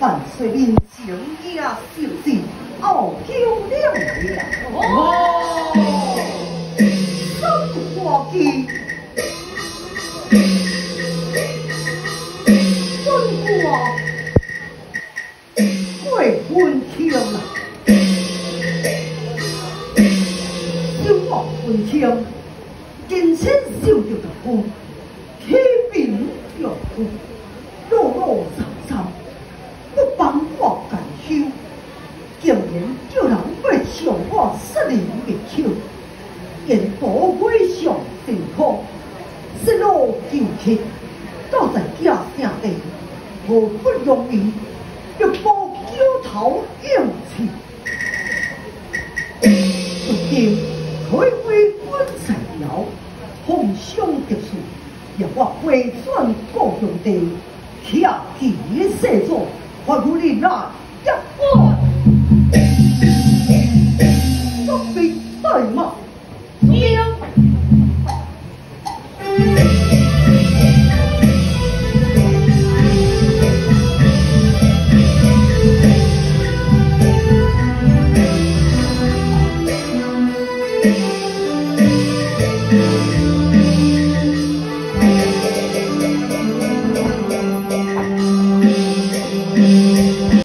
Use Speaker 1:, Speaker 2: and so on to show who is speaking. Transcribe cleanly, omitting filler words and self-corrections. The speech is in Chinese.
Speaker 1: 万岁人情也就是傲娇了了。哦，三花机，春花贵婚庆啊，小王婚庆，今生受着的苦，启禀了苦，落落惨惨。不帮我感修，竟然叫人要上我失灵的手，言多鬼上地苦，失落旧情，倒在家声地，无不容易，欲报九头应气。如今可以为阮才了，奉上结束，让我回转故乡地，下起世座。我如你那一关，不必怠慢。
Speaker 2: 娘。